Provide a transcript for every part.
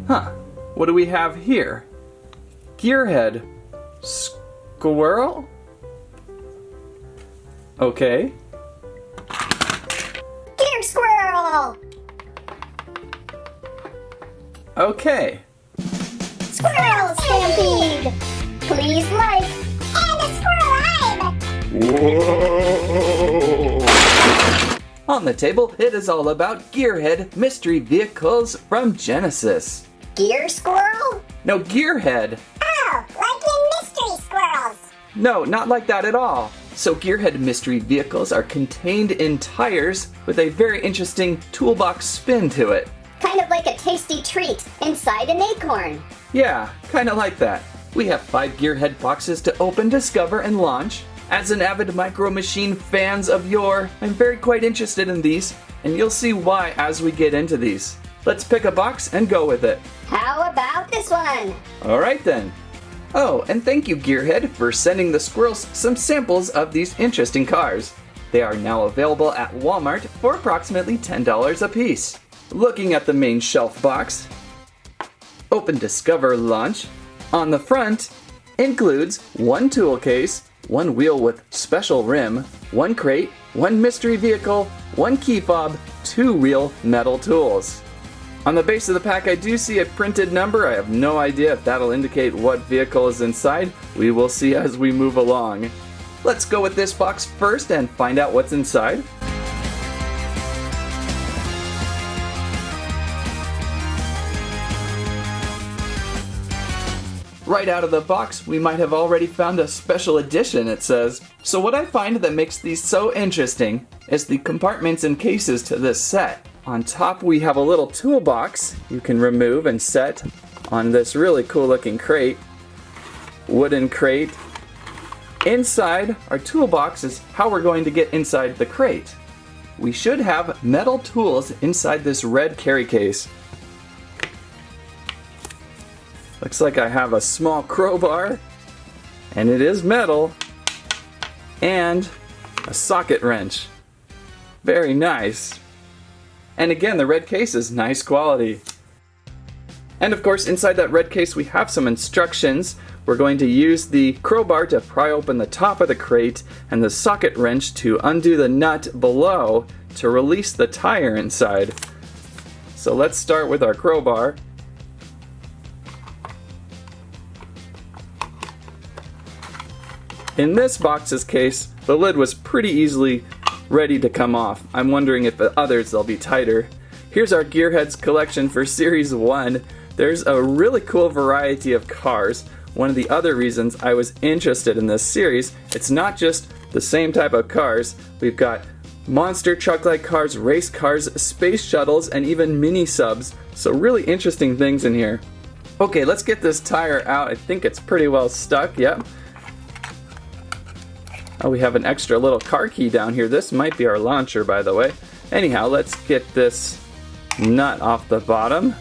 Huh, what do we have here? Gearhead. Squirrel? Okay. Gear Squirrel! Okay. Squirrel Stampede! Please like and subscribe! Whoa! On the table, it is all about Gearhead mystery vehicles from Genesis. Gear Squirrel? No, Gearhead. Oh, like in Mystery Squirrels! No, not like that at all. So Gearhead mystery vehicles are contained in tires with a very interesting toolbox spin to it. Kind of like a tasty treat inside an acorn. Yeah, kind of like that. We have 5 Gearhead boxes to open, discover, and launch. As an avid Micro Machine fans of yore, I'm very quite interested in these, and you'll see why as we get into these. Let's pick a box and go with it. How about this one? Alright then. Oh, and thank you Gearhead for sending the squirrels some samples of these interesting cars. They are now available at Walmart for approximately $10 a piece. Looking at the main shelf box, open, discover, launch. On the front includes 1 tool case, 1 wheel with special rim, 1 crate, 1 mystery vehicle, 1 key fob, 2 real metal tools. On the base of the pack I do see a printed number. I have no idea if that'll indicate what vehicle is inside. We will see as we move along. Let's go with this box first and find out what's inside. Right out of the box, we might have already found a special edition, it says. So what I find that makes these so interesting is the compartments and cases to this set. On top we have a little toolbox you can remove and set on this really cool looking crate. Wooden crate. Inside our toolbox is how we're going to get inside the crate. We should have metal tools inside this red carry case. Looks like I have a small crowbar, and it is metal, and a socket wrench. Very nice. And again, the red case is nice quality. And of course, inside that red case we have some instructions. We're going to use the crowbar to pry open the top of the crate and the socket wrench to undo the nut below to release the tire inside. So let's start with our crowbar. In this box's case, the lid was pretty easily ready to come off. I'm wondering if the others they'll be tighter. Here's our Gearheads collection for Series 1. There's a really cool variety of cars. One of the other reasons I was interested in this series, it's not just the same type of cars. We've got monster truck-like cars, race cars, space shuttles, and even mini subs. So really interesting things in here. Okay, let's get this tire out. I think it's pretty well stuck, yep. Oh, we have an extra little car key down here. This might be our launcher, by the way. Anyhow, let's get this nut off the bottom.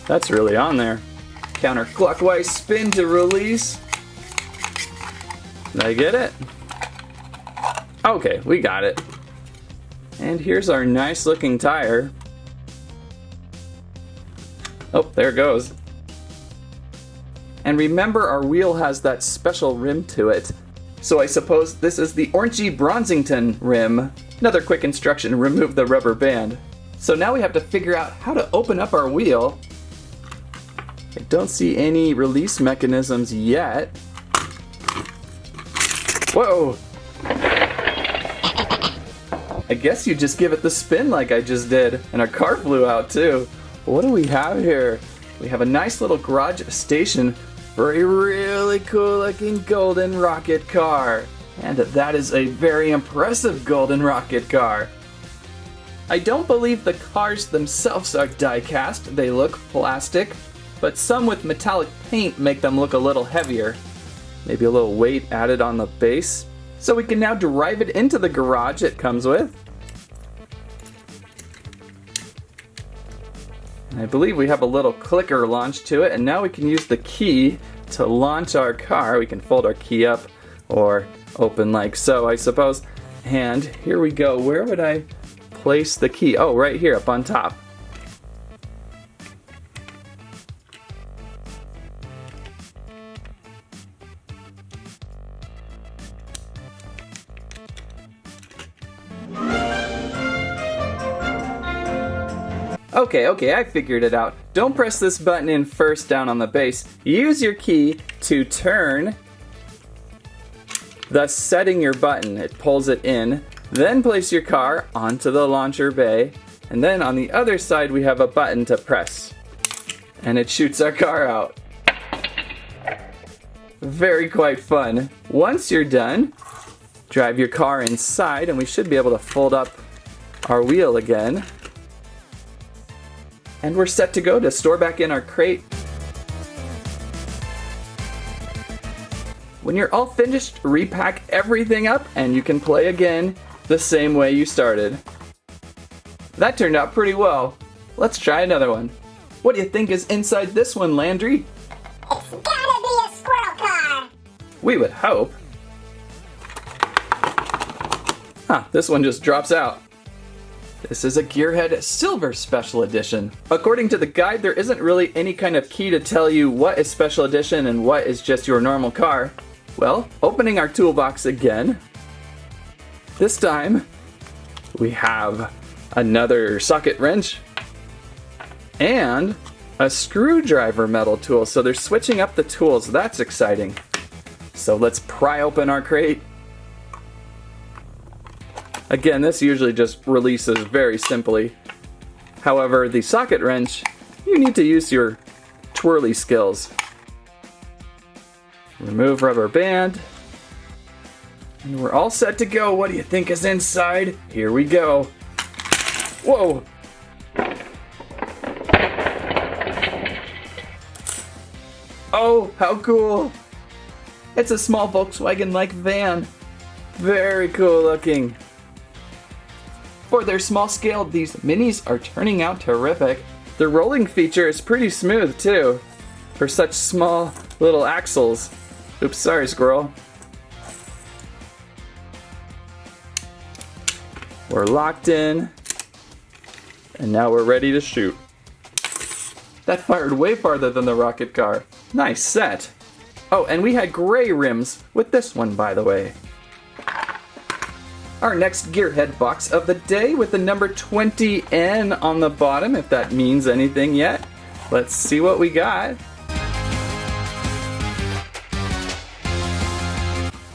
That's really on there. Counterclockwise spin to release. Did I get it? Okay, we got it. And here's our nice looking tire. Oh, there it goes. And remember, our wheel has that special rim to it. So I suppose this is the orangey Bronzington rim. Another quick instruction, remove the rubber band. So now we have to figure out how to open up our wheel. I don't see any release mechanisms yet. Whoa! I guess you just give it the spin like I just did. And our car flew out too. What do we have here? We have a nice little garage station for a really cool looking golden rocket car. And that is a very impressive golden rocket car. I don't believe the cars themselves are die cast, they look plastic, but some with metallic paint make them look a little heavier. Maybe a little weight added on the base. So we can now drive it into the garage it comes with. I believe we have a little clicker launch to it, and now we can use the key to launch our car. We can fold our key up or open like so, I suppose. And here we go. Where would I place the key? Oh, right here up on top. Okay, I figured it out. Don't press this button in first down on the base. Use your key to turn, thus setting your button. It pulls it in. Then place your car onto the launcher bay. And then on the other side we have a button to press. And it shoots our car out. Very quite fun. Once you're done, drive your car inside and we should be able to fold up our wheel again. And we're set to go to store back in our crate. When you're all finished, repack everything up and you can play again the same way you started. That turned out pretty well. Let's try another one. What do you think is inside this one, Landry? It's gotta be a squirrel car. We would hope. This one just drops out. This is a Gearhead Silver Special Edition. According to the guide, there isn't really any kind of key to tell you what is Special Edition and what is just your normal car. Well, opening our toolbox again. This time, we have another socket wrench and a screwdriver metal tool. So they're switching up the tools. That's exciting. So let's pry open our crate. Again, this usually just releases very simply. However, the socket wrench, you need to use your twirly skills. Remove rubber band. And we're all set to go. What do you think is inside? Here we go. Whoa! Oh, how cool! It's a small Volkswagen-like van. Very cool looking. For their small scale, these minis are turning out terrific. The rolling feature is pretty smooth too, for such small little axles. Oops, sorry squirrel. We're locked in, and now we're ready to shoot. That fired way farther than the rocket car. Nice set. Oh, and we had gray rims with this one, by the way. Our next Gearhead box of the day with the number 20N on the bottom, if that means anything yet. Let's see what we got.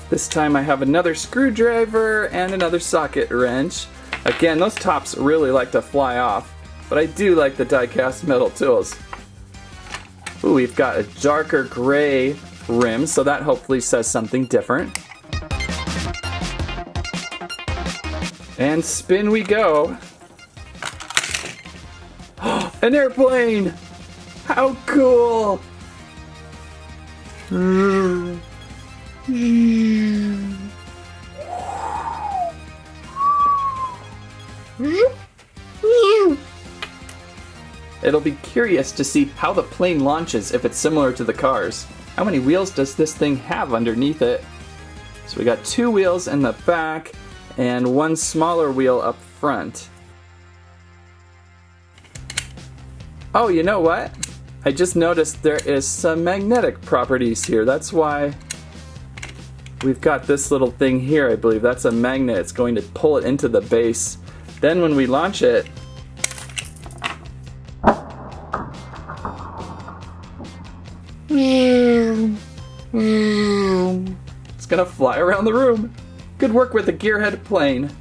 This time I have another screwdriver and another socket wrench. Again, those tops really like to fly off, but I do like the die-cast metal tools. Ooh, we've got a darker gray rim, so that hopefully says something different. And spin we go. An airplane! How cool! It'll be curious to see how the plane launches if it's similar to the cars. How many wheels does this thing have underneath it? So we got 2 wheels in the back and 1 smaller wheel up front. Oh, you know what? I just noticed there is some magnetic properties here. That's why we've got this little thing here, I believe. That's a magnet. It's going to pull it into the base. Then when we launch it, it's gonna fly around the room. Good work with the Gearhead plane.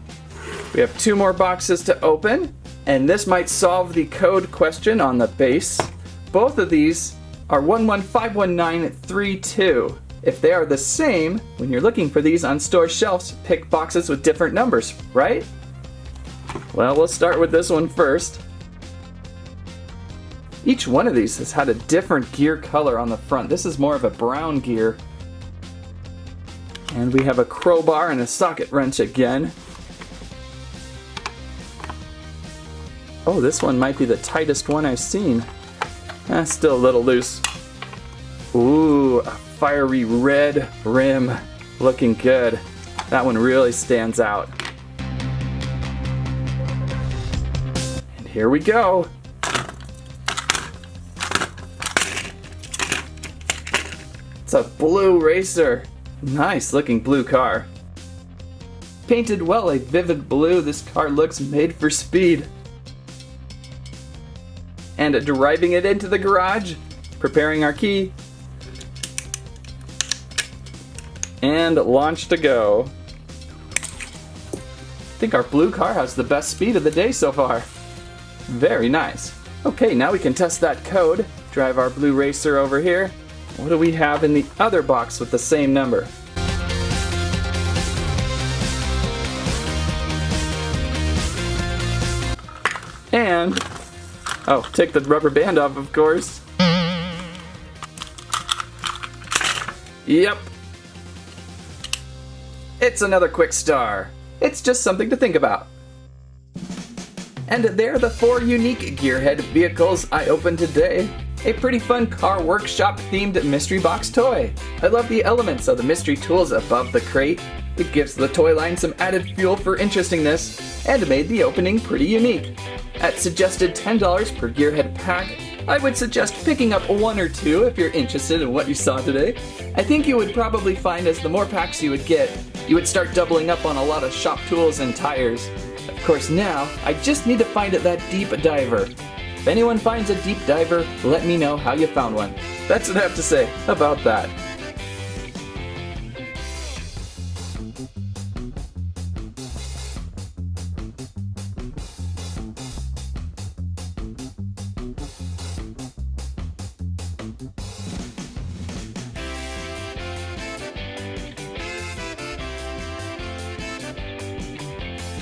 We have 2 more boxes to open, and this might solve the code question on the base. Both of these are 11511932. If they are the same, when you're looking for these on store shelves, pick boxes with different numbers, right? Well, we'll start with this one first. Each one of these has had a different gear color on the front. This is more of a brown gear. And we have a crowbar and a socket wrench again. Oh, this one might be the tightest one I've seen. Still a little loose. Ooh, a fiery red rim. Looking good. That one really stands out. Here we go. It's a blue racer. Nice looking blue car. Painted well a vivid blue, this car looks made for speed. And driving it into the garage, preparing our key, and launch to go. I think our blue car has the best speed of the day so far. Very nice. Okay, now we can test that code. Drive our blue racer over here. What do we have in the other box with the same number? And, oh, take the rubber band off, of course. Yep. It's another quick star. It's just something to think about. And there are the 4 unique Gearhead vehicles I opened today. A pretty fun car workshop themed mystery box toy. I love the elements of the mystery tools above the crate. It gives the toy line some added fuel for interestingness and made the opening pretty unique. At suggested $10 per Gearhead pack, I would suggest picking up 1 or 2 if you're interested in what you saw today. I think you would probably find as the more packs you would get, you would start doubling up on a lot of shop tools and tires. Of course now, I just need to find that deep diver. If anyone finds a deep diver, let me know how you found one. That's what I have to say about that.